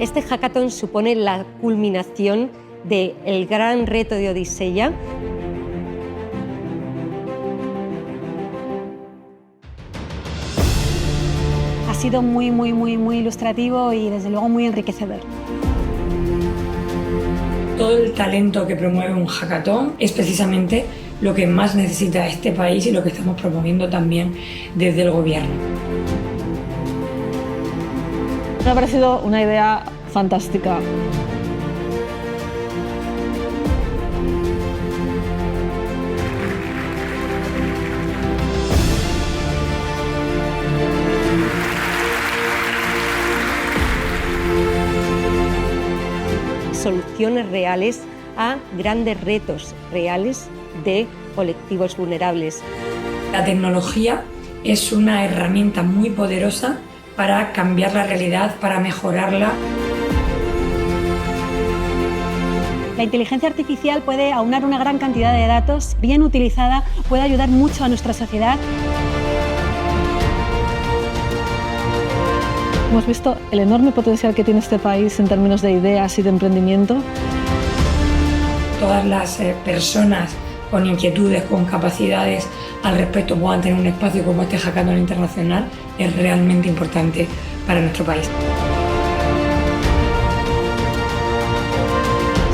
Este hackathon supone la culminación del gran reto de Odisea. Ha sido muy ilustrativo y desde luego muy enriquecedor. Todo el talento que promueve un hackathon es precisamente lo que más necesita este país y lo que estamos promoviendo también desde el gobierno. Me ha parecido una idea fantástica. Soluciones reales a grandes retos reales de colectivos vulnerables. La tecnología es una herramienta muy poderosa para cambiar la realidad, para mejorarla. La inteligencia artificial puede aunar una gran cantidad de datos. Bien utilizada, puede ayudar mucho a nuestra sociedad. Hemos visto el enorme potencial que tiene este país en términos de ideas y de emprendimiento. Todas las personas con inquietudes, con capacidades al respecto puedan tener un espacio como este hackathon internacional es realmente importante para nuestro país.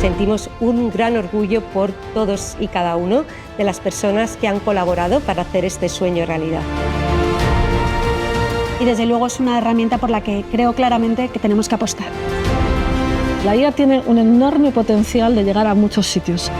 Sentimos un gran orgullo por todos y cada uno de las personas que han colaborado para hacer este sueño realidad. Y desde luego es una herramienta por la que creo claramente que tenemos que apostar. La IA tiene un enorme potencial de llegar a muchos sitios.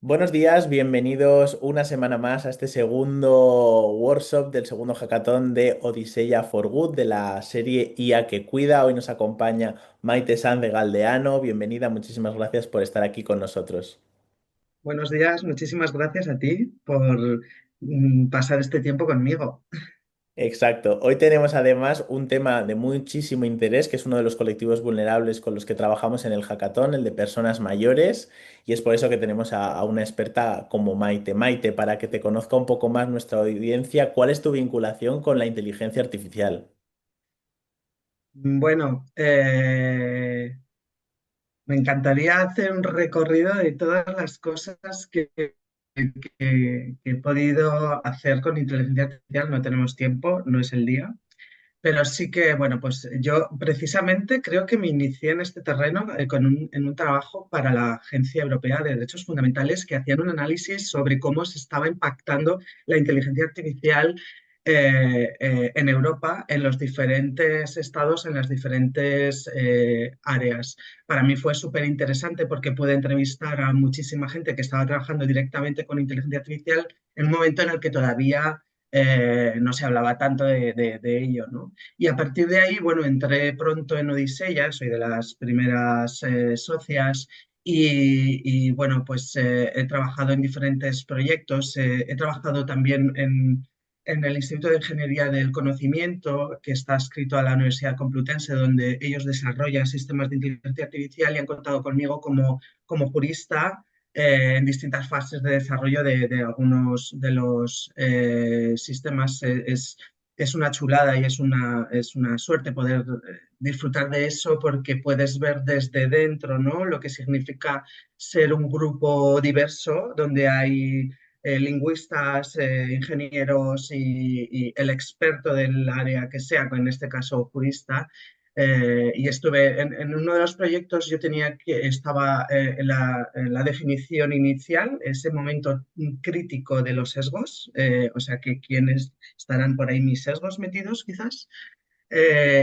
Buenos días, bienvenidos una semana más a este segundo workshop del segundo hackathon de Odisea for Good de la serie IA que cuida. Hoy nos acompaña Maite Sanz de Galdeano. Bienvenida, muchísimas gracias por estar aquí con nosotros. Buenos días, muchísimas gracias a ti por pasar este tiempo conmigo. Exacto. Hoy tenemos además un tema de muchísimo interés, que es uno de los colectivos vulnerables con los que trabajamos en el hackathon, el de personas mayores, y es por eso que tenemos a una experta como Maite. Maite, para que te conozca un poco más nuestra audiencia, ¿cuál es tu vinculación con la inteligencia artificial? Bueno, me encantaría hacer un recorrido de todas las cosas que he podido hacer con inteligencia artificial. No tenemos tiempo, no es el día. Pero sí que, bueno, pues yo precisamente creo que me inicié en este terreno en un trabajo para la Agencia Europea de Derechos Fundamentales que hacían un análisis sobre cómo se estaba impactando la inteligencia artificial en Europa, en los diferentes estados, en las diferentes áreas. Para mí fue súper interesante porque pude entrevistar a muchísima gente que estaba trabajando directamente con inteligencia artificial en un momento en el que todavía no se hablaba tanto de ello, ¿no? Y a partir de ahí, bueno, entré pronto en Odisea, soy de las primeras socias bueno, pues he trabajado en diferentes proyectos, he trabajado también en el Instituto de Ingeniería del Conocimiento, que está adscrito a la Universidad Complutense, donde ellos desarrollan sistemas de inteligencia artificial y han contado conmigo como jurista en distintas fases de desarrollo de algunos de los sistemas. Es una chulada y es una suerte poder disfrutar de eso porque puedes ver desde dentro, ¿no? Lo que significa ser un grupo diverso donde hay lingüistas, ingenieros y el experto del área que sea, en este caso jurista. Y estuve en uno de los proyectos, estaba en la definición inicial, ese momento crítico de los sesgos, o sea que quienes estarán por ahí mis sesgos metidos quizás.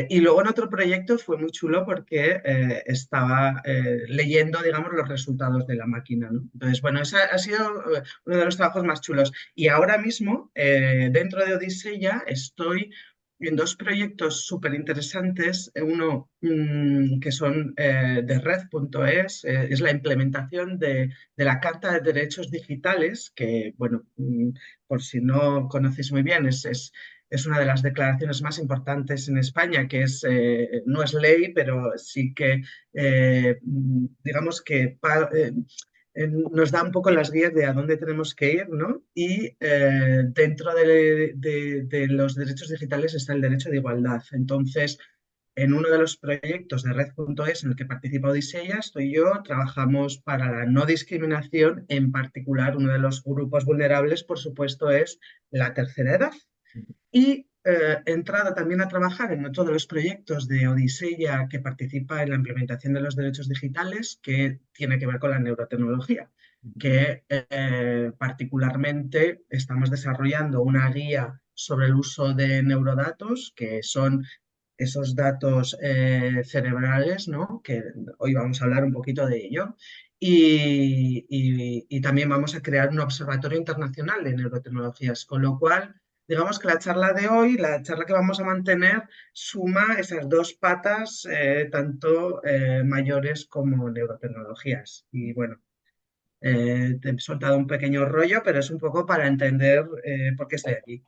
Y luego en otro proyecto fue muy chulo porque estaba leyendo, digamos, los resultados de la máquina, ¿no? Entonces, bueno, ese ha sido uno de los trabajos más chulos. Y ahora mismo, dentro de Odisea, estoy en dos proyectos súper interesantes. Uno que son de red.es, es la implementación de la Carta de Derechos Digitales, que, bueno, por si no conocéis muy bien, es una de las declaraciones más importantes en España, que es, no es ley, pero sí que, digamos que nos da un poco las guías de a dónde tenemos que ir, ¿no? Y dentro de los derechos digitales está el derecho de igualdad. Entonces, en uno de los proyectos de Red.es en el que participa Odiseya, estoy yo, trabajamos para la no discriminación, en particular uno de los grupos vulnerables, por supuesto, es la tercera edad. Y he entrado también a trabajar en otro de los proyectos de Odiseya que participa en la implementación de los derechos digitales, que tiene que ver con la neurotecnología, que particularmente estamos desarrollando una guía sobre el uso de neurodatos, que son esos datos cerebrales, ¿no? Que hoy vamos a hablar un poquito de ello. Y también vamos a crear un observatorio internacional de neurotecnologías, con lo cual, digamos que la charla de hoy, la charla que vamos a mantener, suma esas dos patas, tanto mayores como neurotecnologías. Y bueno, te he soltado un pequeño rollo, pero es un poco para entender por qué estoy aquí.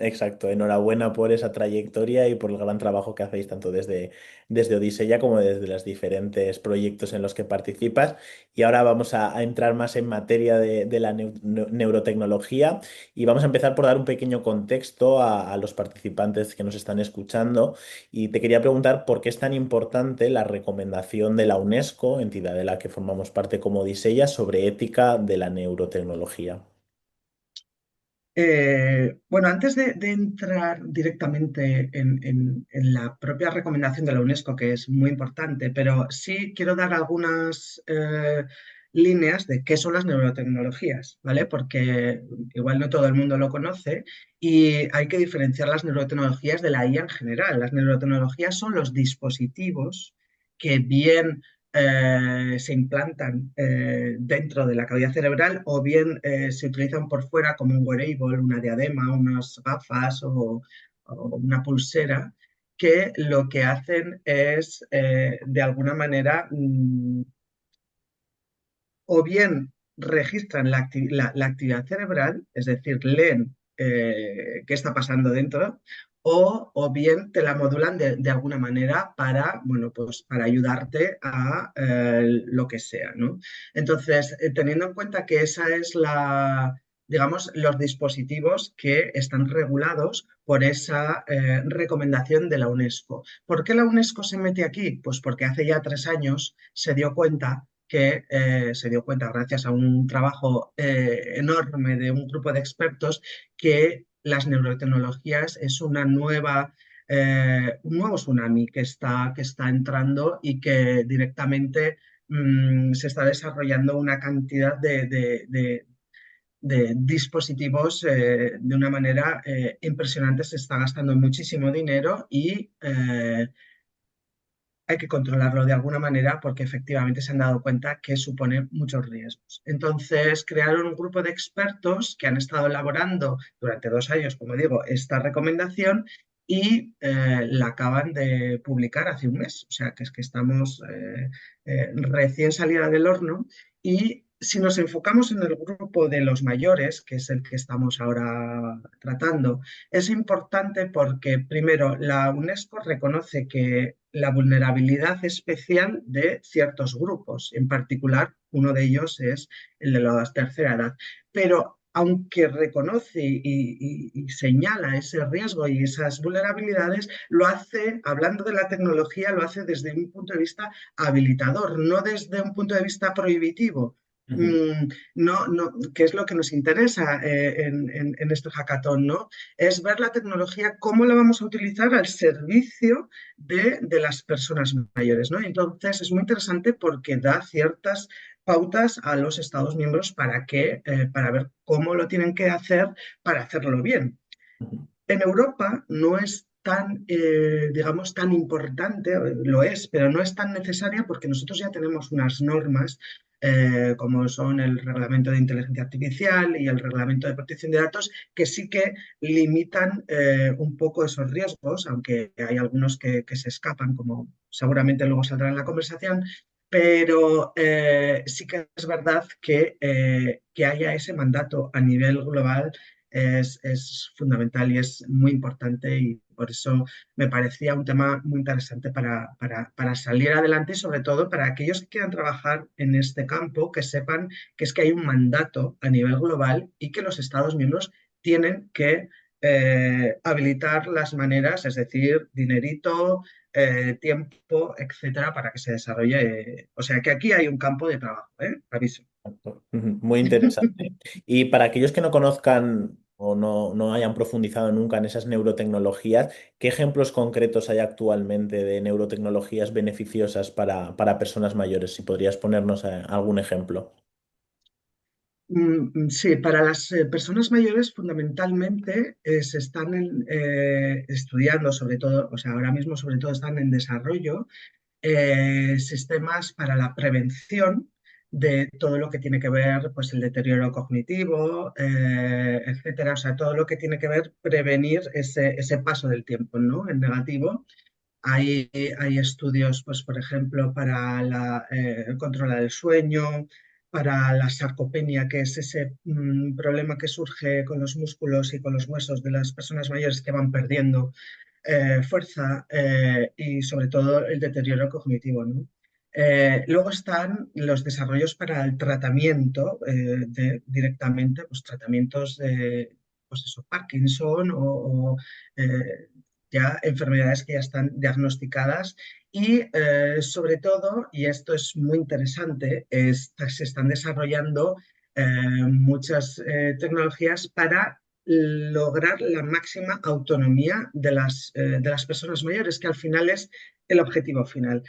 Exacto, enhorabuena por esa trayectoria y por el gran trabajo que hacéis tanto desde Odiseya como desde los diferentes proyectos en los que participas. Y ahora vamos a entrar más en materia de la neurotecnología y vamos a empezar por dar un pequeño contexto a los participantes que nos están escuchando. Y te quería preguntar por qué es tan importante la recomendación de la UNESCO, entidad de la que formamos parte como Odiseya, sobre ética de la neurotecnología. Bueno, antes de entrar directamente en la propia recomendación de la UNESCO, que es muy importante, pero sí quiero dar algunas líneas de qué son las neurotecnologías, ¿vale? Porque igual no todo el mundo lo conoce y hay que diferenciar las neurotecnologías de la IA en general. Las neurotecnologías son los dispositivos que bien se implantan dentro de la cavidad cerebral o bien se utilizan por fuera como un wearable, una diadema, unas gafas o una pulsera, que lo que hacen es, de alguna manera, o bien registran la actividad cerebral, es decir, leen qué está pasando dentro, o bien te la modulan de alguna manera para, bueno, pues para ayudarte a lo que sea, ¿no? Entonces, teniendo en cuenta que esa es digamos, los dispositivos que están regulados por esa recomendación de la UNESCO. ¿Por qué la UNESCO se mete aquí? Pues porque hace ya 3 años se dio cuenta gracias a un trabajo enorme de un grupo de expertos, que las neurotecnologías es un nuevo tsunami que está entrando y que directamente se está desarrollando una cantidad de dispositivos de una manera impresionante. Se está gastando muchísimo dinero y hay que controlarlo de alguna manera porque efectivamente se han dado cuenta que supone muchos riesgos. Entonces, crearon un grupo de expertos que han estado elaborando durante 2 años, como digo, esta recomendación y la acaban de publicar hace un mes. O sea, que es que estamos recién salida del horno. Y si nos enfocamos en el grupo de los mayores, que es el que estamos ahora tratando, es importante porque, primero, la UNESCO reconoce que la vulnerabilidad especial de ciertos grupos, en particular, uno de ellos es el de la tercera edad. Pero aunque reconoce y señala ese riesgo y esas vulnerabilidades, lo hace, hablando de la tecnología, lo hace desde un punto de vista habilitador, no desde un punto de vista prohibitivo. Que es lo que nos interesa en este hackathon, ¿no? Es ver la tecnología, cómo la vamos a utilizar al servicio de las personas mayores, ¿no? Entonces es muy interesante porque da ciertas pautas a los Estados miembros para ver cómo lo tienen que hacer para hacerlo bien. En Europa no es tan, digamos, tan importante, lo es, pero no es tan necesaria porque nosotros ya tenemos unas normas como son el Reglamento de Inteligencia Artificial y el Reglamento de Protección de Datos, que sí que limitan un poco esos riesgos, aunque hay algunos que se escapan, como seguramente luego saldrá en la conversación, pero sí que es verdad que haya ese mandato a nivel global es fundamental y es muy importante y por eso me parecía un tema muy interesante para salir adelante y sobre todo para aquellos que quieran trabajar en este campo, que sepan que es que hay un mandato a nivel global y que los Estados miembros tienen que habilitar las maneras, es decir, dinerito, tiempo, etcétera, para que se desarrolle. O sea que aquí hay un campo de trabajo, ¿eh? Aviso. Ujú, muy interesante. Y para aquellos que no conozcan o no hayan profundizado nunca en esas neurotecnologías, ¿qué ejemplos concretos hay actualmente de neurotecnologías beneficiosas para personas mayores? Si podrías ponernos algún ejemplo. Sí, para las personas mayores fundamentalmente se están estudiando sobre todo, o sea, ahora mismo sobre todo están en desarrollo sistemas para la prevención de todo lo que tiene que ver, pues el deterioro cognitivo, etcétera, o sea, todo lo que tiene que ver prevenir ese paso del tiempo, ¿no? En negativo. Hay estudios, pues, por ejemplo, para el control del sueño, para la sarcopenia, que es ese problema que surge con los músculos y con los huesos de las personas mayores que van perdiendo fuerza y sobre todo el deterioro cognitivo, ¿no? Luego están los desarrollos para el tratamiento directamente, pues tratamientos de pues eso, Parkinson o ya enfermedades que ya están diagnosticadas y sobre todo, y esto es muy interesante, se están desarrollando muchas tecnologías para lograr la máxima autonomía de las personas mayores, que al final es el objetivo final.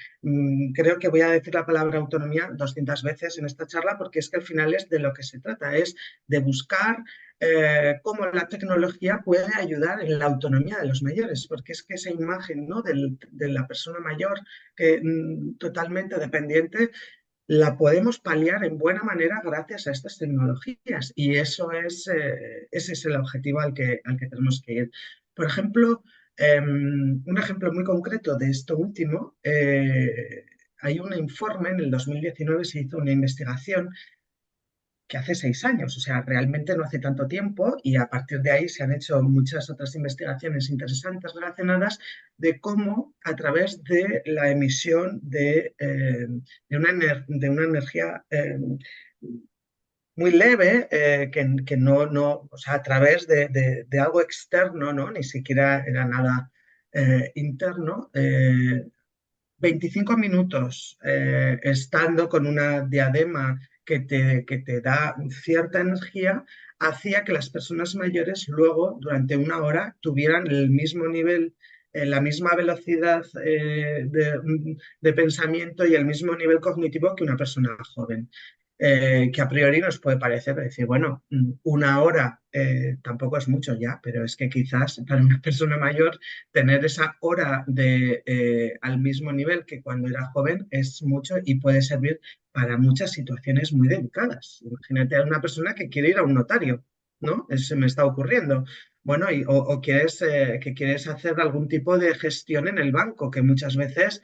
Creo que voy a decir la palabra autonomía 200 veces en esta charla porque es que al final es de lo que se trata, es de buscar cómo la tecnología puede ayudar en la autonomía de los mayores, porque es que esa imagen, ¿no? De la persona mayor que totalmente dependiente la podemos paliar en buena manera gracias a estas tecnologías y ese es el objetivo al que tenemos que ir. Por ejemplo, un ejemplo muy concreto de esto último, hay un informe, en el 2019 se hizo una investigación que hace 6 años, o sea, realmente no hace tanto tiempo y a partir de ahí se han hecho muchas otras investigaciones interesantes relacionadas de cómo a través de la emisión de una energía muy leve, que o sea, a través de algo externo, ¿no? Ni siquiera era nada interno, 25 minutos estando con una diadema que te da cierta energía, hacía que las personas mayores luego, durante una hora, tuvieran el mismo nivel, la misma velocidad de pensamiento y el mismo nivel cognitivo que una persona joven. Que a priori nos puede parecer decir, bueno, una hora tampoco es mucho ya, pero es que quizás para una persona mayor tener esa hora al mismo nivel que cuando era joven es mucho y puede servir para muchas situaciones muy delicadas. Imagínate a una persona que quiere ir a un notario, ¿no? Eso se me está ocurriendo. Bueno, o que quieres hacer algún tipo de gestión en el banco, que muchas veces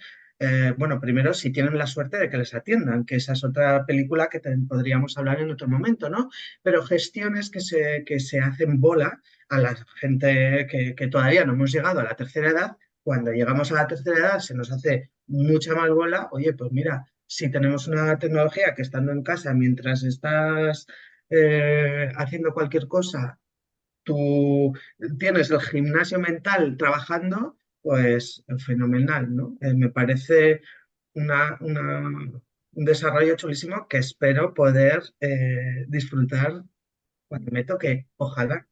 bueno, primero, si tienen la suerte de que les atiendan, que esa es otra película que podríamos hablar en otro momento, ¿no? Pero gestiones que se hacen bola a la gente que todavía no hemos llegado a la tercera edad. Cuando llegamos a la tercera edad se nos hace mucha más bola. Oye, pues mira, si tenemos una tecnología que estando en casa mientras estás haciendo cualquier cosa, tú tienes el gimnasio mental trabajando, pues fenomenal, ¿no? Me parece un desarrollo chulísimo que espero poder disfrutar cuando me toque, ojalá.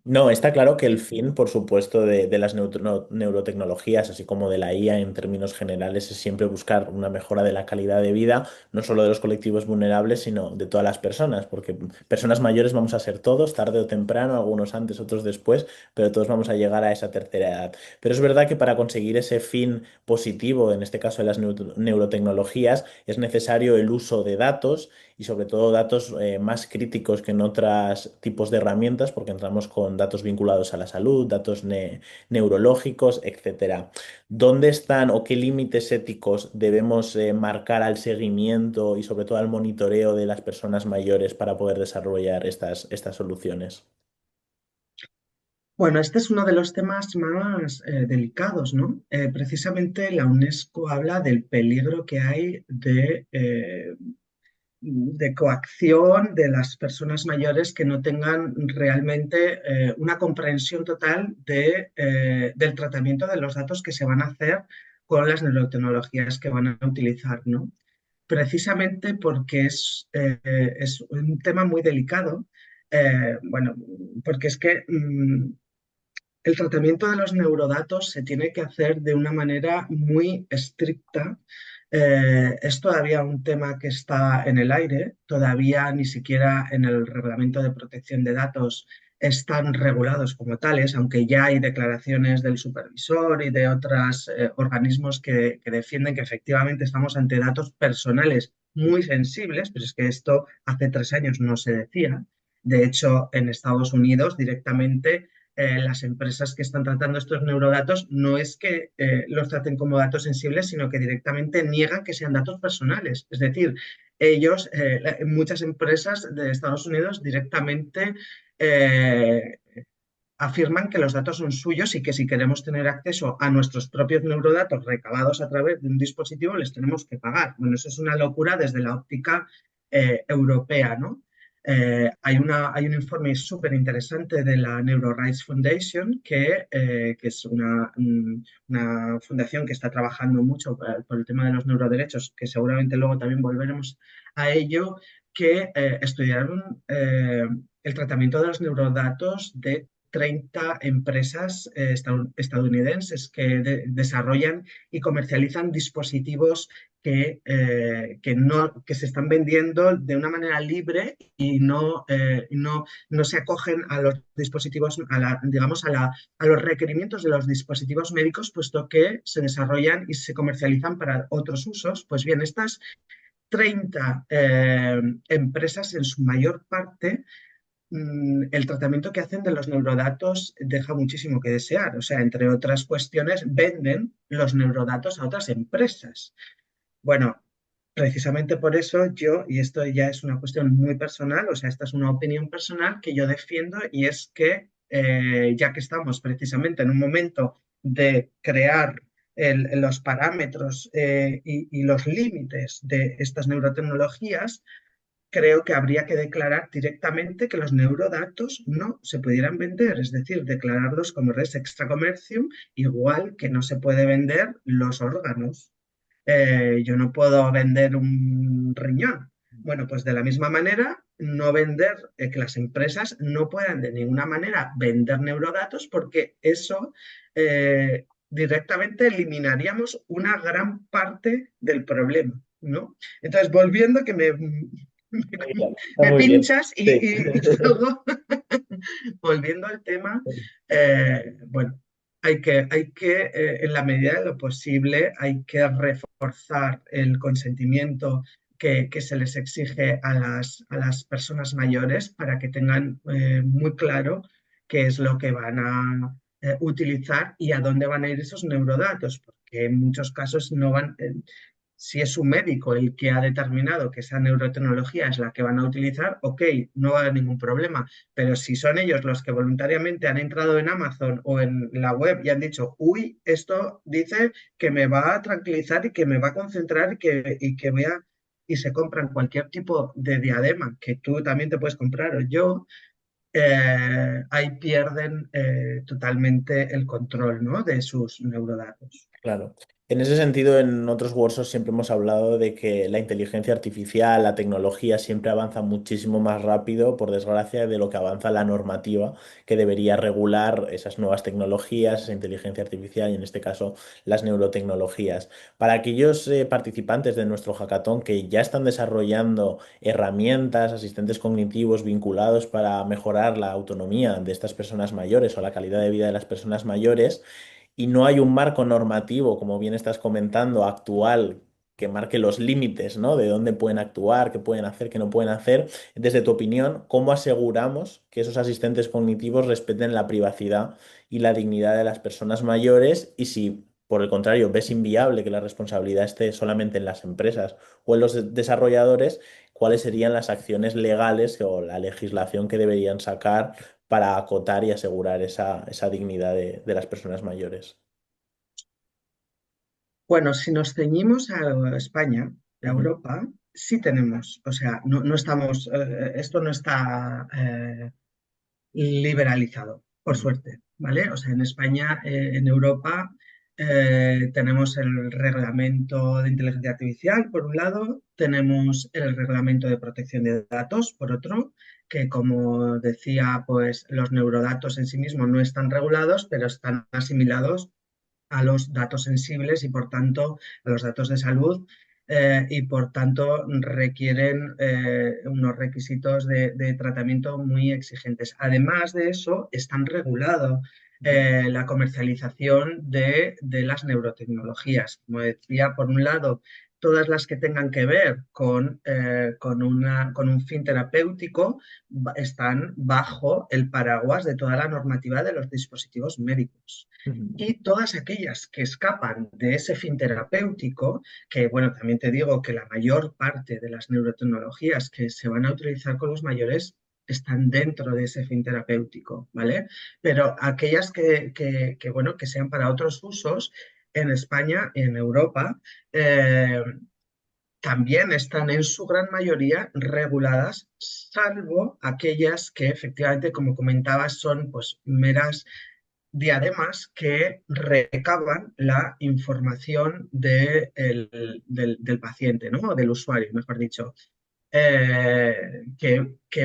No, está claro que el fin, por supuesto, de las neurotecnologías, así como de la IA en términos generales, es siempre buscar una mejora de la calidad de vida, no solo de los colectivos vulnerables, sino de todas las personas, porque personas mayores vamos a ser todos, tarde o temprano, algunos antes, otros después, pero todos vamos a llegar a esa tercera edad. Pero es verdad que para conseguir ese fin positivo, en este caso de las neurotecnologías, es necesario el uso de datos y sobre todo datos más críticos que en otros tipos de herramientas, porque entramos con datos vinculados a la salud, datos neurológicos, etcétera. ¿Dónde están o qué límites éticos debemos marcar al seguimiento y sobre todo al monitoreo de las personas mayores para poder desarrollar estas soluciones? Bueno, este es uno de los temas más delicados, ¿no? Precisamente la UNESCO habla del peligro que hay de coacción de las personas mayores que no tengan realmente una comprensión total del tratamiento de los datos que se van a hacer con las neurotecnologías que van a utilizar, ¿no? Precisamente porque es un tema muy delicado, bueno, porque es que el tratamiento de los neurodatos se tiene que hacer de una manera muy estricta. Es todavía un tema que está en el aire, todavía ni siquiera en el Reglamento de Protección de Datos están regulados como tales, aunque ya hay declaraciones del supervisor y de otros organismos que defienden que efectivamente estamos ante datos personales muy sensibles, pero es que esto hace 3 años no se decía. De hecho, en Estados Unidos directamente las empresas que están tratando estos neurodatos no es que los traten como datos sensibles, sino que directamente niegan que sean datos personales. Es decir, ellos, muchas empresas de Estados Unidos directamente eh, afirman que los datos son suyos y que si queremos tener acceso a nuestros propios neurodatos recabados a través de un dispositivo les tenemos que pagar. Bueno, eso es una locura desde la óptica europea, ¿no? Hay un informe súper interesante de la NeuroRights Foundation, que es una fundación que está trabajando mucho por el tema de los neuroderechos, que seguramente luego también volveremos a ello, que estudiaron el tratamiento de los neurodatos de 30 empresas estadounidenses que desarrollan y comercializan dispositivos que se están vendiendo de una manera libre y no se acogen a los dispositivos, digamos, a los requerimientos de los dispositivos médicos, puesto que se desarrollan y se comercializan para otros usos. Pues bien, estas 30 empresas, en su mayor parte, el tratamiento que hacen de los neurodatos deja muchísimo que desear. O sea, entre otras cuestiones, venden los neurodatos a otras empresas. Bueno, precisamente por eso yo, y esto ya es una cuestión muy personal, o sea, esta es una opinión personal que yo defiendo, y es que ya que estamos precisamente en un momento de crear los parámetros y los límites de estas neurotecnologías, creo que habría que declarar directamente que los neurodatos no se pudieran vender, es decir, declararlos como res extra commercium, igual que no se puede vender los órganos. Yo no puedo vender un riñón. Bueno, pues de la misma manera, no vender, que las empresas no puedan de ninguna manera vender neurodatos, porque eso directamente eliminaríamos una gran parte del problema, ¿no? Entonces, volviendo que Muy bien, está me muy bien. pinchas Sí. y luego, volviendo al tema, bueno, en la medida de lo posible, hay que reforzar el consentimiento que se les exige a las personas mayores para que tengan muy claro qué es lo que van a utilizar y a dónde van a ir esos neurodatos, porque en muchos casos no van, si es un médico el que ha determinado que esa neurotecnología es la que van a utilizar, ok, no va a haber ningún problema. Pero si son ellos los que voluntariamente han entrado en Amazon o en la web y han dicho, uy, esto dice que me va a tranquilizar y que me va a concentrar y que voy a... y se compran cualquier tipo de diadema que tú también te puedes comprar o yo, ahí pierden totalmente el control, ¿no?, de sus neurodatos. Claro. En ese sentido, en otros workshops siempre hemos hablado de que la inteligencia artificial, la tecnología siempre avanza muchísimo más rápido, por desgracia, de lo que avanza la normativa que debería regular esas nuevas tecnologías, esa inteligencia artificial y en este caso las neurotecnologías. Para aquellos participantes de nuestro hackathon que ya están desarrollando herramientas, asistentes cognitivos vinculados para mejorar la autonomía de estas personas mayores o la calidad de vida de las personas mayores, y no hay un marco normativo, como bien estás comentando, actual, que marque los límites, ¿no? De dónde pueden actuar, qué pueden hacer, qué no pueden hacer. Desde tu opinión, ¿cómo aseguramos que esos asistentes cognitivos respeten la privacidad y la dignidad de las personas mayores? Y si, por el contrario, ves inviable que la responsabilidad esté solamente en las empresas o en los desarrolladores, ¿cuáles serían las acciones legales o la legislación que deberían sacar para acotar y asegurar esa dignidad de las personas mayores. Bueno, si nos ceñimos a España, a Ujú, Europa, sí tenemos, o sea, no estamos, esto no está liberalizado, por ujú, suerte, ¿vale? O sea, en España, en Europa, tenemos el reglamento de inteligencia artificial, por un lado, tenemos el reglamento de protección de datos, por otro, que como decía, pues los neurodatos en sí mismos no están regulados, pero están asimilados a los datos sensibles y por tanto a los datos de salud y por tanto requieren unos requisitos de tratamiento muy exigentes. Además de eso, están regulados ujú, la comercialización de las neurotecnologías. Como decía, por un lado, todas las que tengan que ver con un fin terapéutico están bajo el paraguas de toda la normativa de los dispositivos médicos. ujú. Y todas aquellas que escapan de ese fin terapéutico, que bueno, también te digo que la mayor parte de las neurotecnologías que se van a utilizar con los mayores están dentro de ese fin terapéutico, ¿vale? Pero aquellas bueno, que sean para otros usos, en España, en Europa, también están en su gran mayoría reguladas, salvo aquellas que efectivamente, como comentabas, son pues meras diademas que recaban la información del paciente, ¿no? O del usuario, mejor dicho.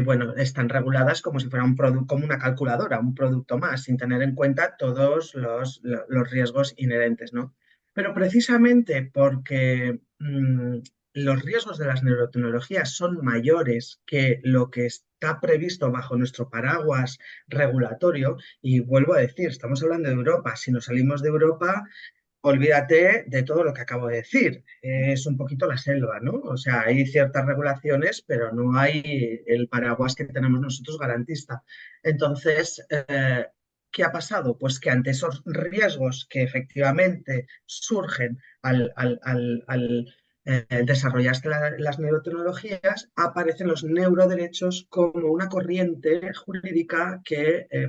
Bueno, están reguladas como si fuera como una calculadora, un producto más, sin tener en cuenta todos los riesgos inherentes, ¿no? Pero precisamente porque los riesgos de las neurotecnologías son mayores que lo que está previsto bajo nuestro paraguas regulatorio, y vuelvo a decir, estamos hablando de Europa, si nos salimos de Europa, olvídate de todo lo que acabo de decir. Es un poquito la selva, ¿no? O sea, hay ciertas regulaciones, pero no hay el paraguas que tenemos nosotros garantista. Entonces, ¿qué ha pasado? Pues que ante esos riesgos que efectivamente surgen al desarrollarse las neurotecnologías, aparecen los neuroderechos como una corriente jurídica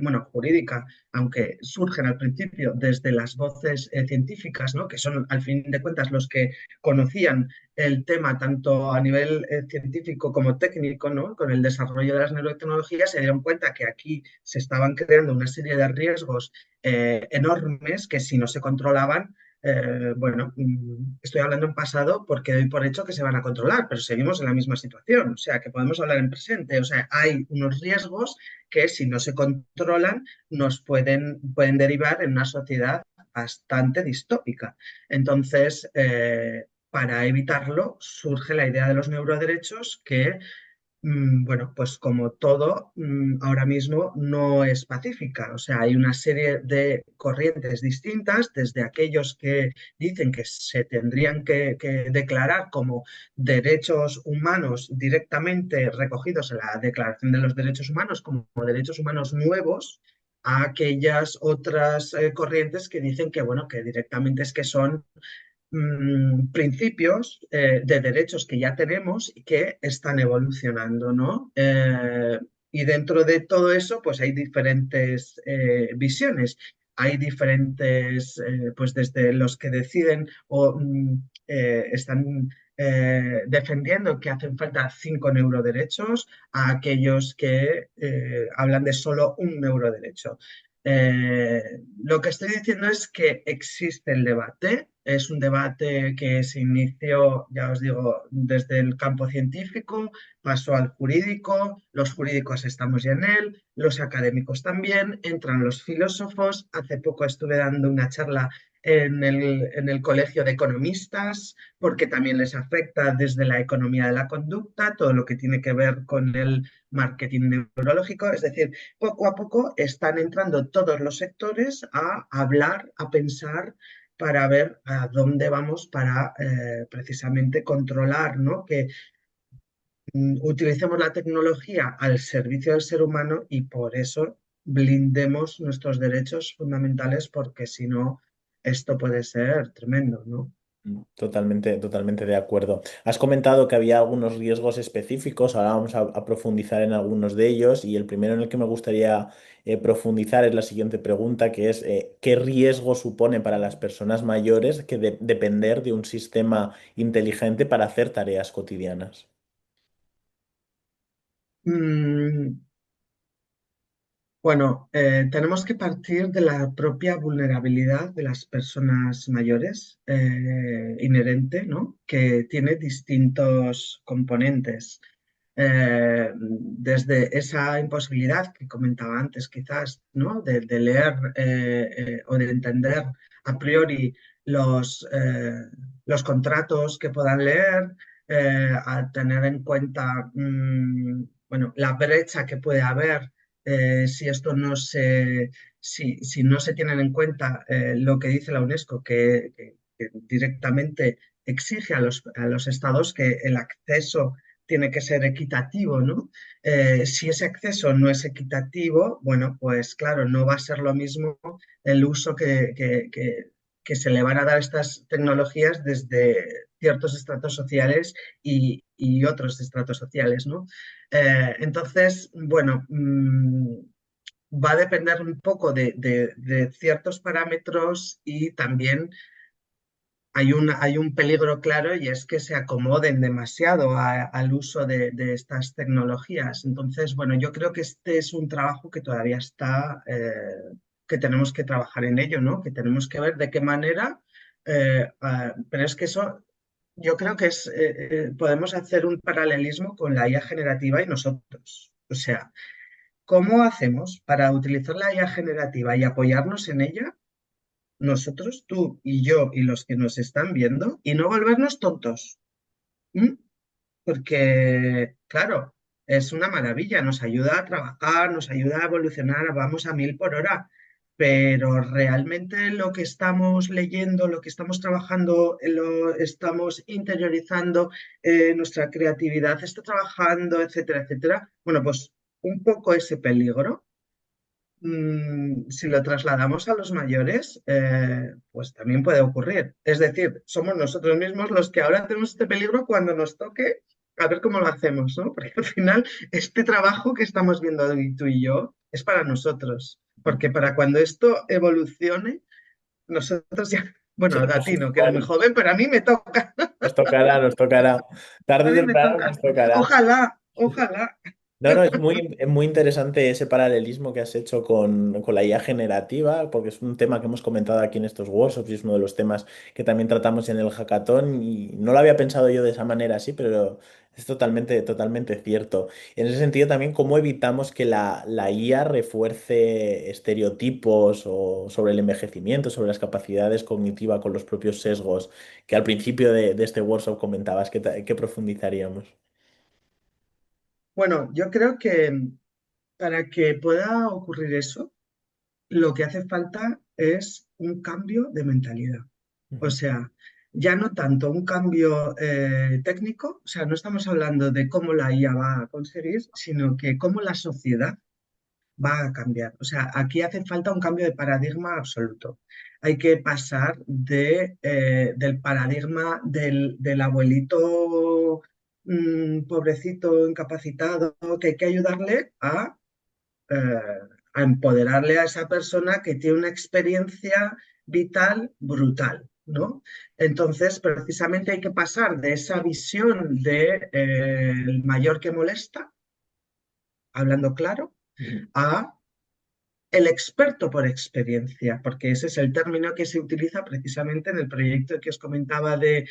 bueno, jurídica, aunque surgen al principio desde las voces científicas, ¿no? Que son al fin de cuentas los que conocían el tema tanto a nivel científico como técnico, ¿no? Con el desarrollo de las neurotecnologías se dieron cuenta que aquí se estaban creando una serie de riesgos enormes que si no se controlaban, bueno, estoy hablando en pasado porque doy por hecho que se van a controlar, pero seguimos en la misma situación, o sea, que podemos hablar en presente, o sea, hay unos riesgos que si no se controlan nos pueden derivar en una sociedad bastante distópica. Entonces, para evitarlo, surge la idea de los neuroderechos que bueno, pues como todo, ahora mismo no es pacífica. O sea, hay una serie de corrientes distintas, desde aquellos que dicen que se tendrían que declarar como derechos humanos directamente recogidos en la Declaración de los Derechos Humanos, como derechos humanos nuevos, a aquellas otras corrientes que dicen que, bueno, que directamente es que son principios de derechos que ya tenemos y que están evolucionando, ¿no? Y dentro de todo eso, pues hay diferentes visiones. Hay diferentes, pues desde los que deciden o están defendiendo que hacen falta 5 neuroderechos a aquellos que hablan de solo un neuroderecho. Lo que estoy diciendo es que existe el debate, es un debate que se inició, ya os digo, desde el campo científico, pasó al jurídico, los jurídicos estamos ya en él, los académicos también, entran los filósofos. Hace poco estuve dando una charla en el Colegio de Economistas, porque también les afecta desde la economía de la conducta, todo lo que tiene que ver con el marketing neurológico, es decir, poco a poco están entrando todos los sectores a hablar, a pensar para ver a dónde vamos para precisamente controlar, ¿no? Que utilicemos la tecnología al servicio del ser humano y por eso blindemos nuestros derechos fundamentales porque si no, esto puede ser tremendo, ¿no? Totalmente, totalmente de acuerdo. Has comentado que había algunos riesgos específicos, ahora vamos a profundizar en algunos de ellos y el primero en el que me gustaría profundizar es la siguiente pregunta, que es ¿qué riesgo supone para las personas mayores que depender de un sistema inteligente para hacer tareas cotidianas? Mm, Bueno, tenemos que partir de la propia vulnerabilidad de las personas mayores, inherente, ¿no? Que tiene distintos componentes. Desde esa imposibilidad que comentaba antes, quizás, ¿no? De leer o de entender a priori los contratos que puedan leer, a tener en cuenta, bueno, la brecha que puede haber si esto no se, si no se tienen en cuenta lo que dice la UNESCO, que directamente exige a los estados que el acceso tiene que ser equitativo, ¿no? Si ese acceso no es equitativo, bueno, pues claro, no va a ser lo mismo el uso que se le van a dar a estas tecnologías desde ciertos estratos sociales y otros estratos sociales, ¿no? Entonces, bueno, va a depender un poco de ciertos parámetros y también hay un peligro claro y es que se acomoden demasiado al uso de estas tecnologías. Entonces, bueno, yo creo que este es un trabajo que todavía está, que tenemos que trabajar en ello, ¿no? Que tenemos que ver de qué manera, pero es que eso yo creo que podemos hacer un paralelismo con la IA generativa y nosotros. O sea, ¿cómo hacemos para utilizar la IA generativa y apoyarnos en ella, nosotros, tú y yo y los que nos están viendo, y no volvernos tontos? ¿Mm? Porque, claro, es una maravilla, nos ayuda a trabajar, nos ayuda a evolucionar, vamos a 1000 por hora, pero realmente lo que estamos leyendo, lo que estamos trabajando, lo estamos interiorizando, nuestra creatividad está trabajando, etcétera, etcétera. Bueno, pues un poco ese peligro si lo trasladamos a los mayores, pues también puede ocurrir. Es decir, somos nosotros mismos los que ahora tenemos este peligro cuando nos toque, a ver cómo lo hacemos, ¿no? Porque al final este trabajo que estamos viendo hoy tú y yo es para nosotros. Porque para cuando esto evolucione, nosotros ya, bueno, Sí, a ti no, que eres muy joven, pero a mí me toca. nos tocará, nos tocará. A Tarde o mí me temprano toca. nos tocará. Ojalá, ojalá. No, no, es muy interesante ese paralelismo que has hecho con la IA generativa, porque es un tema que hemos comentado aquí en estos workshops y es uno de los temas que también tratamos en el hackathon y no lo había pensado yo de esa manera así, pero es totalmente, totalmente cierto. En ese sentido también, ¿cómo evitamos que la IA refuerce estereotipos o sobre el envejecimiento, sobre las capacidades cognitivas con los propios sesgos que al principio de este workshop comentabas que profundizaríamos? Bueno, yo creo que para que pueda ocurrir eso, lo que hace falta es un cambio de mentalidad. O Ujú. sea, ya no tanto un cambio técnico, o sea, no estamos hablando de cómo la IA va a conseguir, sino que cómo la sociedad va a cambiar. O sea, aquí hace falta un cambio de paradigma absoluto. Hay que pasar del paradigma del abuelito pobrecito, incapacitado, que hay que ayudarle eh, a empoderarle a esa persona que tiene una experiencia vital brutal, ¿no? Entonces, precisamente hay que pasar de esa visión de el mayor que molesta, hablando claro, Ujú. a el experto por experiencia, porque ese es el término que se utiliza precisamente en el proyecto que os comentaba de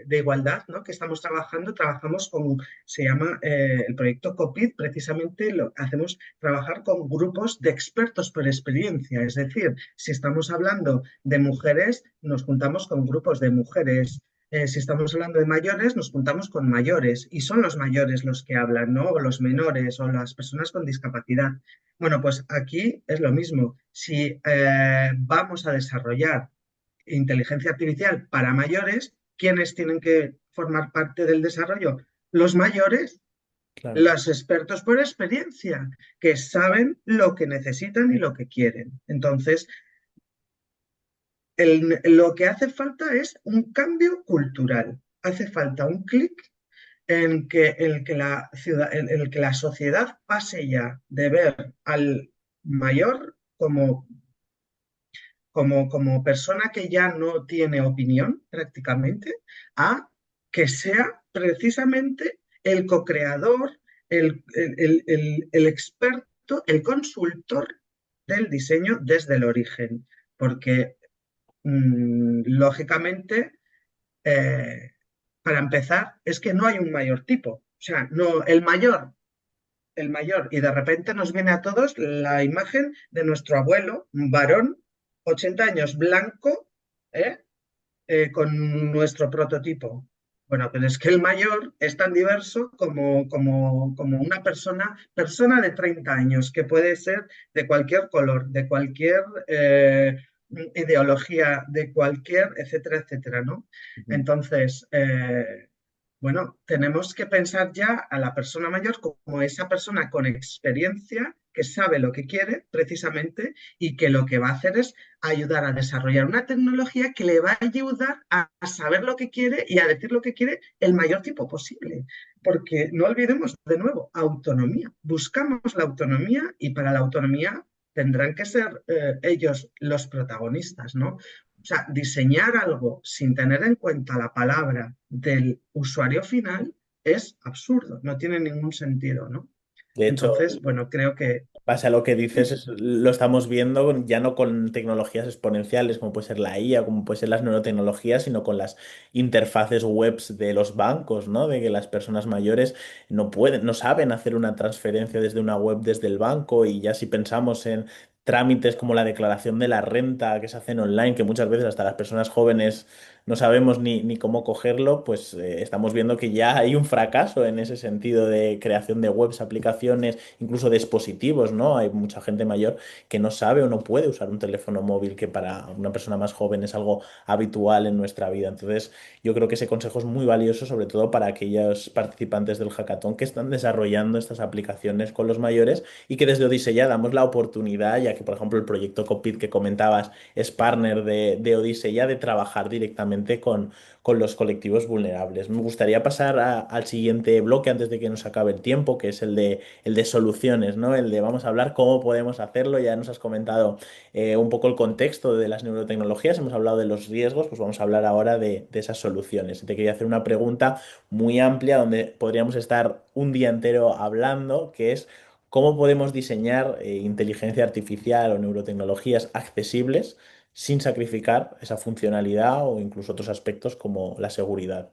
igualdad, ¿no? Que estamos trabajando, trabajamos con, se llama el proyecto COPID, precisamente lo hacemos trabajar con grupos de expertos por experiencia, es decir, si estamos hablando de mujeres, nos juntamos con grupos de mujeres. Si estamos hablando de mayores, nos juntamos con mayores y son los mayores los que hablan, ¿no? O los menores o las personas con discapacidad. Bueno, pues aquí es lo mismo. Si vamos a desarrollar inteligencia artificial para mayores, ¿quiénes tienen que formar parte del desarrollo? Los mayores, Claro. los expertos por experiencia, que saben lo que necesitan y lo que quieren. Entonces, lo que hace falta es un cambio cultural. Hace falta un clic en el que la sociedad pase ya de ver al mayor como persona que ya no tiene opinión prácticamente, a que sea precisamente el co-creador, el experto, el consultor del diseño desde el origen. Porque, lógicamente, eh, para empezar, es que no hay un mayor tipo. O sea, no, el mayor, y de repente nos viene a todos la imagen de nuestro abuelo, un varón, 80 años, blanco, ¿eh? Con nuestro prototipo. Bueno, pero es que el mayor es tan diverso como una persona de 30 años, que puede ser de cualquier color, de cualquier ideología, de cualquier, etcétera, etcétera, ¿no? Ujú. Entonces, bueno, tenemos que pensar ya a la persona mayor como esa persona con experiencia que sabe lo que quiere precisamente y que lo que va a hacer es ayudar a desarrollar una tecnología que le va a ayudar a saber lo que quiere y a decir lo que quiere el mayor tiempo posible. Porque no olvidemos de nuevo, autonomía. Buscamos la autonomía y para la autonomía tendrán que ser ellos los protagonistas, ¿no? O sea, diseñar algo sin tener en cuenta la palabra del usuario final es absurdo, no tiene ningún sentido, ¿no? De hecho, Entonces, bueno, creo que pase a lo que dices, lo estamos viendo ya no con tecnologías exponenciales como puede ser la IA, como puede ser las neurotecnologías, sino con las interfaces webs de los bancos, ¿no? De que las personas mayores no pueden, no saben hacer una transferencia desde una web desde el banco y ya si pensamos en trámites como la declaración de la renta que se hacen online, que muchas veces hasta las personas jóvenes no sabemos ni cómo cogerlo, pues estamos viendo que ya hay un fracaso en ese sentido de creación de webs, aplicaciones, incluso dispositivos, ¿no? Hay mucha gente mayor que no sabe o no puede usar un teléfono móvil, que para una persona más joven es algo habitual en nuestra vida. Entonces, yo creo que ese consejo es muy valioso, sobre todo para aquellos participantes del hackathon que están desarrollando estas aplicaciones con los mayores y que desde Odisea ya damos la oportunidad, ya que, por ejemplo, el proyecto Copit que comentabas es partner de Odisea, de trabajar directamente con los colectivos vulnerables. Me gustaría pasar al siguiente bloque antes de que nos acabe el tiempo, que es el de soluciones, ¿no? El de vamos a hablar cómo podemos hacerlo. Ya nos has comentado un poco el contexto de las neurotecnologías, hemos hablado de los riesgos, pues vamos a hablar ahora de esas soluciones. Y te quería hacer una pregunta muy amplia donde podríamos estar un día entero hablando, que es cómo podemos diseñar inteligencia artificial o neurotecnologías accesibles sin sacrificar esa funcionalidad o incluso otros aspectos como la seguridad.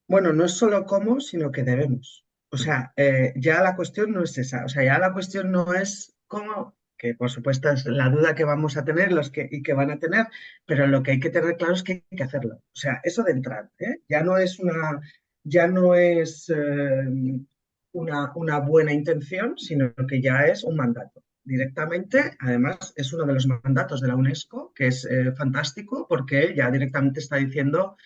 bueno, no es solo cómo, sino que debemos. O sea, ya la cuestión no es esa. O sea, ya la cuestión no es cómo, que por supuesto es la duda que vamos a tener y que van a tener, pero lo que hay que tener claro es que hay que hacerlo. O sea, eso de entrar, ¿eh? Ya no es una buena intención, sino que ya es un mandato. Directamente, además, es uno de los mandatos de la UNESCO, que es fantástico, porque ya directamente está diciendo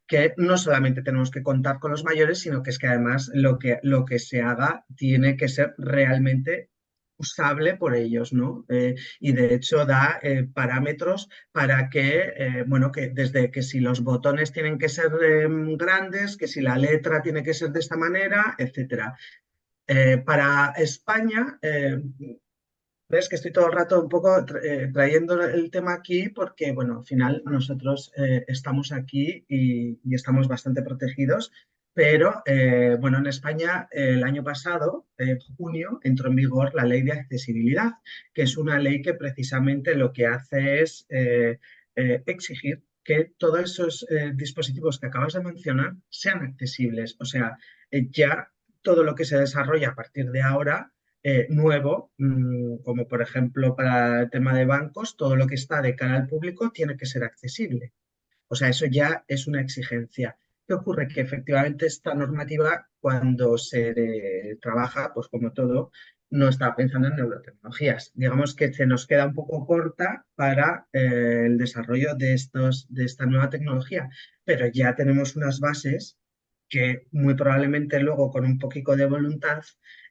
que no solamente tenemos que contar con los mayores, sino que es que además lo que se haga tiene que ser realmente usable por ellos, ¿no? Y de hecho da parámetros para bueno, que desde que si los botones tienen que ser grandes, que si la letra tiene que ser de esta manera, etcétera. Para España, ves que estoy todo el rato un poco trayendo el tema aquí porque, bueno, al final nosotros estamos aquí y estamos bastante protegidos, pero, bueno, en España el año pasado, en junio, entró en vigor la Ley de Accesibilidad, que es una ley que precisamente lo que hace es exigir que todos esos dispositivos que acabas de mencionar sean accesibles. O sea, ya todo lo que se desarrolla a partir de ahora nuevo, como por ejemplo para el tema de bancos, todo lo que está de cara al público tiene que ser accesible. O sea, eso ya es una exigencia. ¿Qué ocurre? Que efectivamente esta normativa, cuando se trabaja, pues como todo, no está pensando en neurotecnologías. Digamos que se nos queda un poco corta para el desarrollo de esta nueva tecnología, pero ya tenemos unas bases que muy probablemente luego con un poquito de voluntad,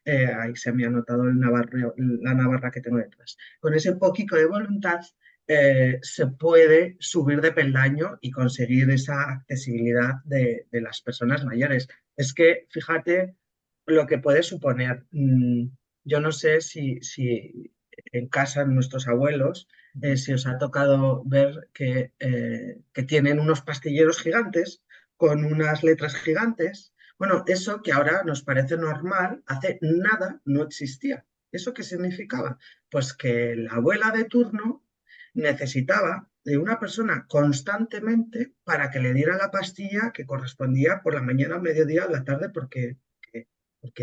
ahí se me ha notado la navarra que tengo detrás, con ese poquito de voluntad se puede subir de peldaño y conseguir esa accesibilidad de las personas mayores. Es que fíjate lo que puede suponer. Yo no sé si en casa nuestros abuelos, si os ha tocado ver que tienen unos pastilleros gigantes con unas letras gigantes. Bueno, eso que ahora nos parece normal, hace nada no existía. ¿Eso qué significaba? Pues que la abuela de turno necesitaba de una persona constantemente para que le diera la pastilla que correspondía por la mañana, mediodía o la tarde, porque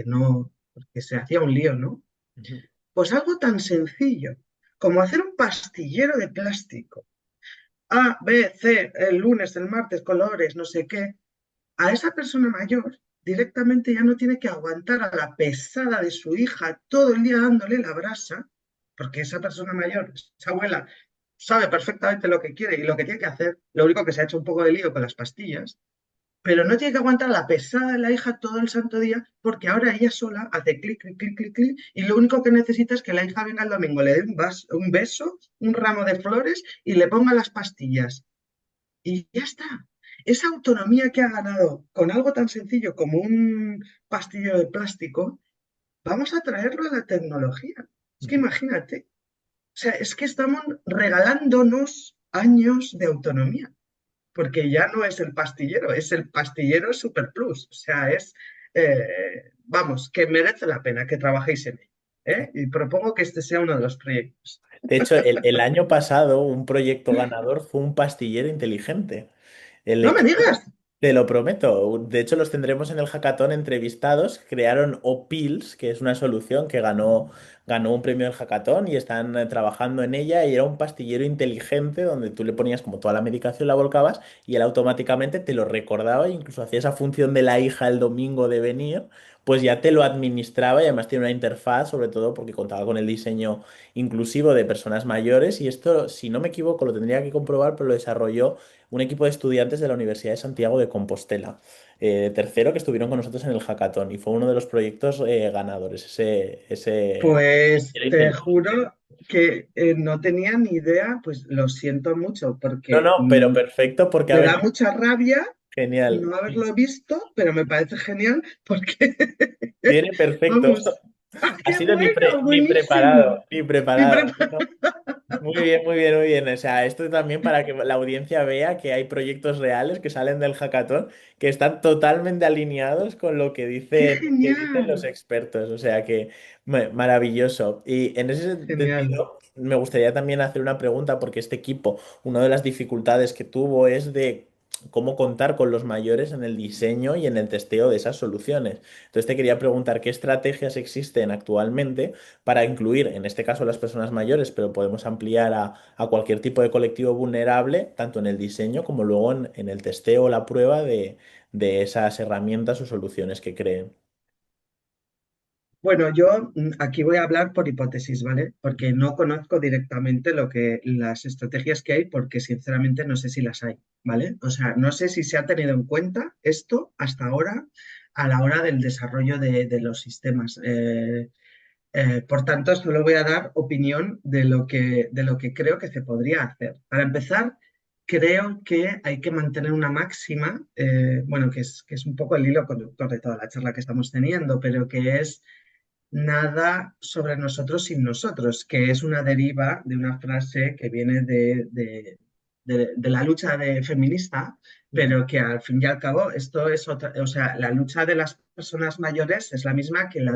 no, porque se hacía un lío, ¿no? Ujú. Pues algo tan sencillo como hacer un pastillero de plástico. A, B, C, el lunes, el martes, colores, no sé qué. A esa persona mayor directamente ya no tiene que aguantar a la pesada de su hija todo el día dándole la brasa, porque esa persona mayor, esa abuela, sabe perfectamente lo que quiere y lo que tiene que hacer. Lo único que se ha hecho un poco de lío con las pastillas, pero no tiene que aguantar a la pesada de la hija todo el santo día, porque ahora ella sola hace clic, clic, clic, clic, clic, y lo único que necesita es que la hija venga el domingo, le dé un beso, un ramo de flores y le ponga las pastillas. Y ya está. Esa autonomía que ha ganado con algo tan sencillo como un pastillo de plástico, vamos a traerlo a la tecnología. Es que Ujú. imagínate. O sea, es que estamos regalándonos años de autonomía, porque ya no es el pastillero, es el pastillero Super Plus. O sea, vamos, que merece la pena que trabajéis en ello. ¿Eh? Y propongo que este sea uno de los proyectos. De hecho, el año pasado un proyecto ganador fue un pastillero inteligente. El No me equipo, digas. te lo prometo. De hecho, los tendremos en el hackathon entrevistados. Crearon O-Pills, que es una solución que ganó un premio del hackathon y están trabajando en ella. Y era un pastillero inteligente donde tú le ponías como toda la medicación, la volcabas y él automáticamente te lo recordaba e incluso hacía esa función de la hija el domingo de venir. Pues ya te lo administraba y además tiene una interfaz, sobre todo porque contaba con el diseño inclusivo de personas mayores. Y esto, si no me equivoco, lo tendría que comprobar, pero lo desarrolló un equipo de estudiantes de la Universidad de Santiago de Compostela, de tercero, que estuvieron con nosotros en el hackathon y fue uno de los proyectos ganadores, ese... Pues era te inteligente. juro que no tenía ni idea, pues lo siento mucho, No, porque no, pero perfecto porque ha me da venido mucha rabia genial. no haberlo visto, pero me parece genial porque, Viene perfecto. vamos, ¡ah, Ha qué sido bueno! ni preparado, ¡Buenísimo! ni Y preparado. No, no. Muy bien, muy bien, muy bien. O sea, esto también para que la audiencia vea que hay proyectos reales que salen del hackathon que están totalmente alineados con ¡Qué que dicen los genial! expertos. O sea que maravilloso. Y en ese Genial. sentido, me gustaría también hacer una pregunta porque este equipo, una de las dificultades que tuvo es de cómo contar con los mayores en el diseño y en el testeo de esas soluciones. Entonces te quería preguntar qué estrategias existen actualmente para incluir, en este caso, a las personas mayores, pero podemos ampliar a cualquier tipo de colectivo vulnerable, tanto en el diseño como luego en el testeo o la prueba de esas herramientas o soluciones que creen. Bueno, yo aquí voy a hablar por hipótesis, ¿vale? Porque no conozco directamente las estrategias que hay, porque sinceramente no sé si las hay, ¿vale? O sea, no sé si se ha tenido en cuenta esto hasta ahora a la hora del desarrollo de los sistemas. Por tanto, solo voy a dar opinión de lo que creo que se podría hacer. Para empezar, creo que hay que mantener una máxima, bueno, que es un poco el hilo conductor de toda la charla que estamos teniendo, pero que es nada sobre nosotros sin nosotros, que es una deriva de una frase que viene de la lucha feminista, Ujú. pero que al fin y al cabo esto es otra, o sea, la lucha de las personas mayores es la misma que la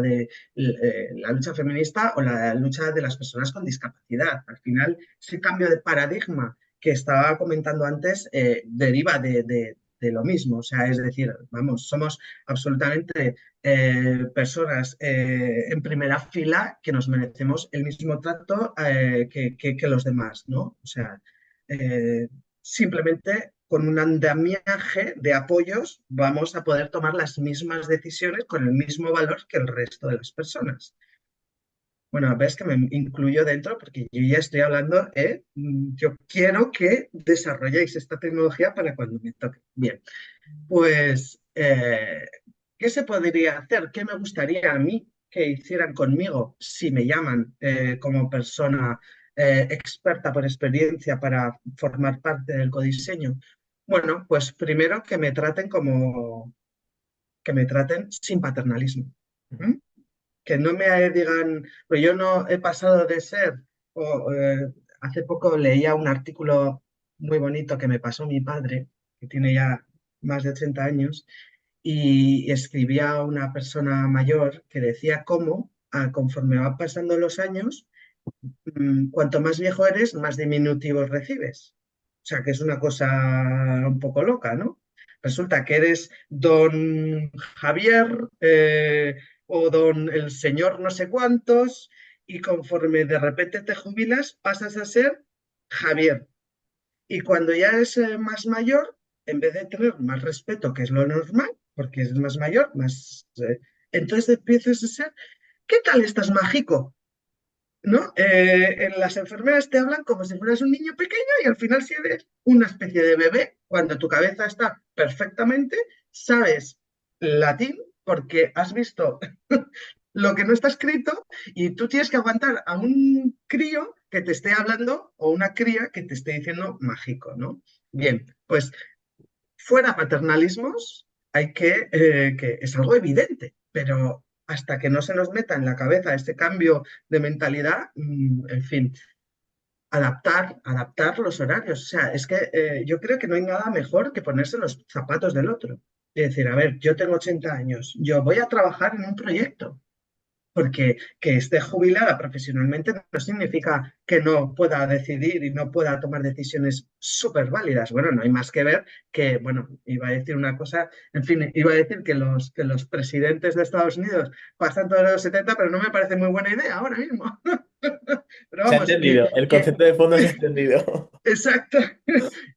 lucha feminista o la lucha de las personas con discapacidad. Al final, ese cambio de paradigma que estaba comentando antes deriva de lo mismo, o sea, es decir, vamos, somos absolutamente personas en primera fila que nos merecemos el mismo trato que los demás, ¿no? O sea, eh, simplemente con un andamiaje de apoyos vamos a poder tomar las mismas decisiones con el mismo valor que el resto de las personas. Bueno, ves que me incluyo dentro porque yo ya estoy hablando, yo quiero que desarrolléis esta tecnología para cuando me toque. Bien, pues, ¿qué se podría hacer? ¿Qué me gustaría a mí que hicieran conmigo si me llaman como persona experta por experiencia para formar parte del codiseño? Bueno, pues primero que me traten sin paternalismo. ¿M? Que no me digan, pues yo no he pasado de ser, o, hace poco leía un artículo muy bonito que me pasó mi padre, que tiene ya más de 80 años, y escribía una persona mayor que decía cómo, conforme van pasando los años, cuanto más viejo eres, más diminutivos recibes. O sea, que es una cosa un poco loca, ¿no? Resulta que eres don Javier o don el señor no sé cuántos y conforme de repente te jubilas pasas a ser Javier. Y cuando ya eres más mayor, en vez de tener más respeto, que es lo normal, porque es más mayor, entonces empiezas a ser, ¿qué tal estás mágico? ¿No? En las enfermeras te hablan como si fueras un niño pequeño y al final si eres una especie de bebé, cuando tu cabeza está perfectamente, sabes latín porque has visto lo que no está escrito y tú tienes que aguantar a un crío que te esté hablando o una cría que te esté diciendo mágico, ¿no? Bien, pues fuera paternalismos, que es algo evidente, pero hasta que no se nos meta en la cabeza este cambio de mentalidad, en fin, adaptar los horarios. O sea, es que yo creo que no hay nada mejor que ponerse los zapatos del otro. Es decir, a ver, yo tengo 80 años, yo voy a trabajar en un proyecto, porque que esté jubilada profesionalmente no significa que no pueda decidir y no pueda tomar decisiones súper válidas. Bueno, no hay más que ver que, bueno, iba a decir una cosa, en fin, iba a decir que los presidentes de Estados Unidos pasan todos los 70, pero no me parece muy buena idea ahora mismo. Pero Se ha vamos, entendido, el concepto de fondo se ha entendido. exacto,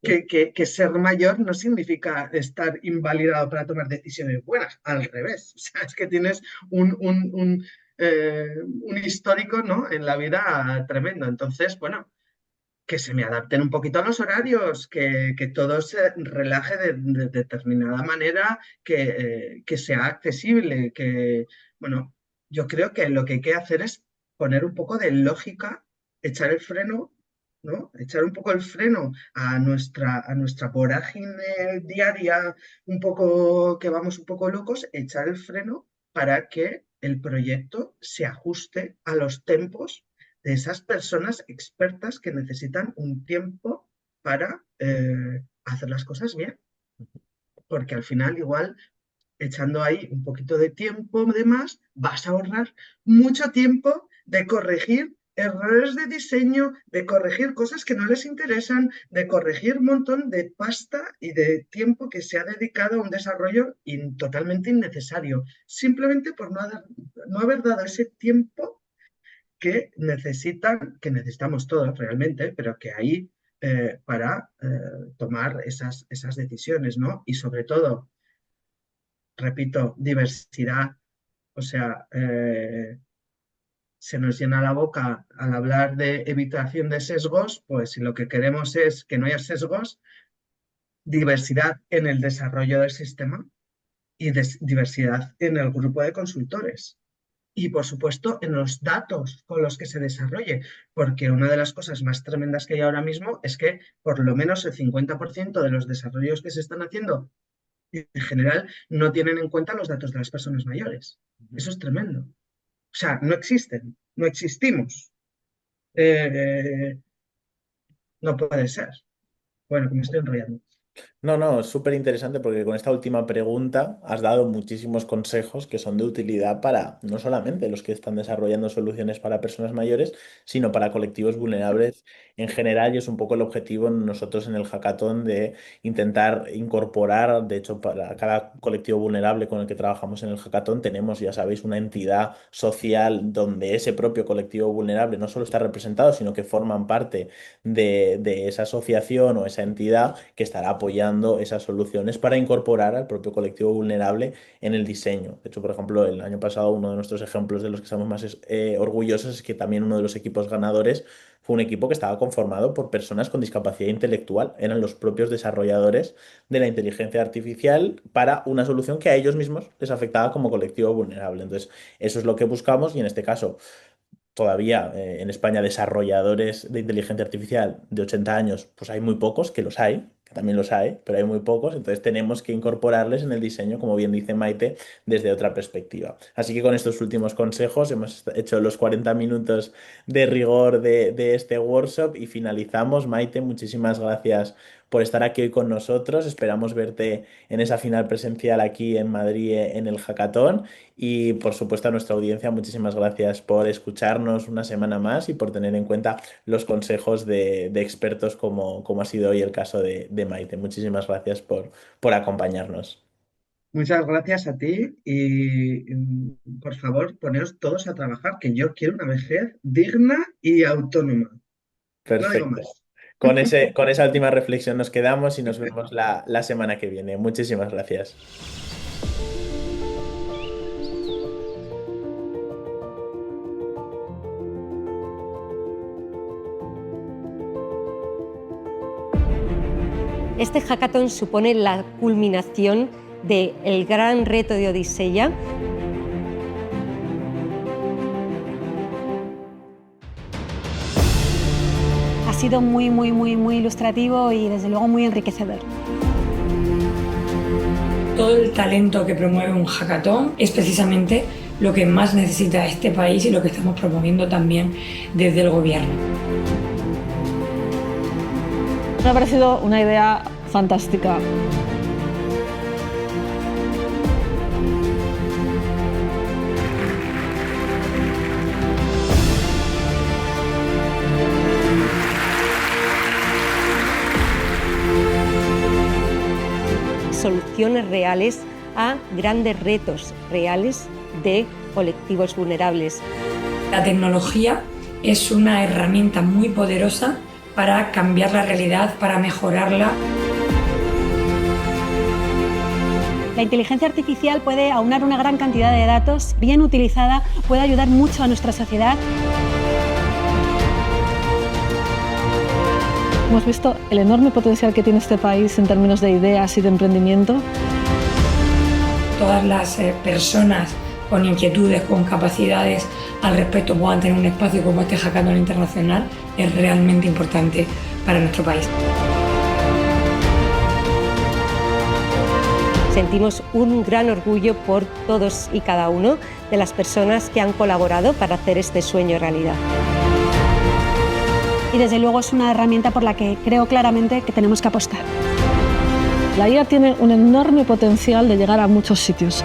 que ser mayor no significa estar invalidado para tomar decisiones buenas, al revés. O sea, es que tienes un histórico, ¿no? En la vida tremendo. Entonces, bueno, que se me adapten un poquito a los horarios, que todo se relaje de determinada manera, que sea accesible, que, bueno, yo creo que lo que hay que hacer es poner un poco de lógica, echar el freno, ¿no? Echar un poco el freno a nuestra vorágine diaria, un poco que vamos un poco locos, echar el freno para que el proyecto se ajuste a los tempos de esas personas expertas que necesitan un tiempo para hacer las cosas bien, porque al final igual echando ahí un poquito de tiempo de más, vas a ahorrar mucho tiempo de corregir errores de diseño, de corregir cosas que no les interesan, de corregir un montón de pasta y de tiempo que se ha dedicado a un desarrollo totalmente innecesario, simplemente por no haber dado ese tiempo que necesitamos todos realmente, pero que hay para tomar esas decisiones, ¿no? Y sobre todo, repito, diversidad, o sea, se nos llena la boca al hablar de evitación de sesgos, pues si lo que queremos es que no haya sesgos, diversidad en el desarrollo del sistema y diversidad en el grupo de consultores. Y, por supuesto, en los datos con los que se desarrolle, porque una de las cosas más tremendas que hay ahora mismo es que por lo menos el 50% de los desarrollos que se están haciendo en general no tienen en cuenta los datos de las personas mayores. Eso es tremendo. O sea, no existen, no existimos. Eh, no puede ser. Bueno, que me estoy enrollando. No, no, es súper interesante porque con esta última pregunta has dado muchísimos consejos que son de utilidad para no solamente los que están desarrollando soluciones para personas mayores, sino para colectivos vulnerables en general. Y es un poco el objetivo nosotros en el hackathon de intentar incorporar, de hecho, para cada colectivo vulnerable con el que trabajamos en el hackathon tenemos, ya sabéis, una entidad social donde ese propio colectivo vulnerable no solo está representado, sino que forman parte de esa asociación o esa entidad que estará apoyando esas soluciones para incorporar al propio colectivo vulnerable en el diseño. De hecho, por ejemplo, el año pasado uno de nuestros ejemplos de los que estamos más orgullosos es que también uno de los equipos ganadores fue un equipo que estaba conformado por personas con discapacidad intelectual. Eran los propios desarrolladores de la inteligencia artificial para una solución que a ellos mismos les afectaba como colectivo vulnerable. Entonces, eso es lo que buscamos y en este caso todavía en España desarrolladores de inteligencia artificial de 80 años, pues hay muy pocos, que los hay, que también los hay, pero hay muy pocos, entonces tenemos que incorporarles en el diseño, como bien dice Maite, desde otra perspectiva. Así que con estos últimos consejos hemos hecho los 40 minutos de rigor de este workshop y finalizamos. Maite, muchísimas gracias por estar aquí hoy con nosotros. Esperamos verte en esa final presencial aquí en Madrid en el Hackathon. Y por supuesto a nuestra audiencia, muchísimas gracias por escucharnos una semana más y por tener en cuenta los consejos de expertos como ha sido hoy el caso de Maite. Muchísimas gracias por acompañarnos. Muchas gracias a ti y por favor, poneos todos a trabajar, que yo quiero una vejez digna y autónoma. No digo Perfecto. más. Con esa última reflexión nos quedamos y nos vemos la semana que viene. Muchísimas gracias. Este hackathon supone la culminación del gran reto de Odisea. Ha sido muy ilustrativo y desde luego muy enriquecedor. Todo el talento que promueve un hackathon es precisamente lo que más necesita este país y lo que estamos promoviendo también desde el gobierno. Me ha parecido una idea fantástica. Soluciones reales a grandes retos reales de colectivos vulnerables. La tecnología es una herramienta muy poderosa para cambiar la realidad, para mejorarla. La inteligencia artificial puede aunar una gran cantidad de datos, bien utilizada, puede ayudar mucho a nuestra sociedad. Hemos visto el enorme potencial que tiene este país en términos de ideas y de emprendimiento. Todas las personas con inquietudes, con capacidades al respecto puedan tener un espacio como este Hackathon Internacional es realmente importante para nuestro país. Sentimos un gran orgullo por todos y cada uno de las personas que han colaborado para hacer este sueño realidad. Y desde luego es una herramienta por la que creo claramente que tenemos que apostar. La IA tiene un enorme potencial de llegar a muchos sitios.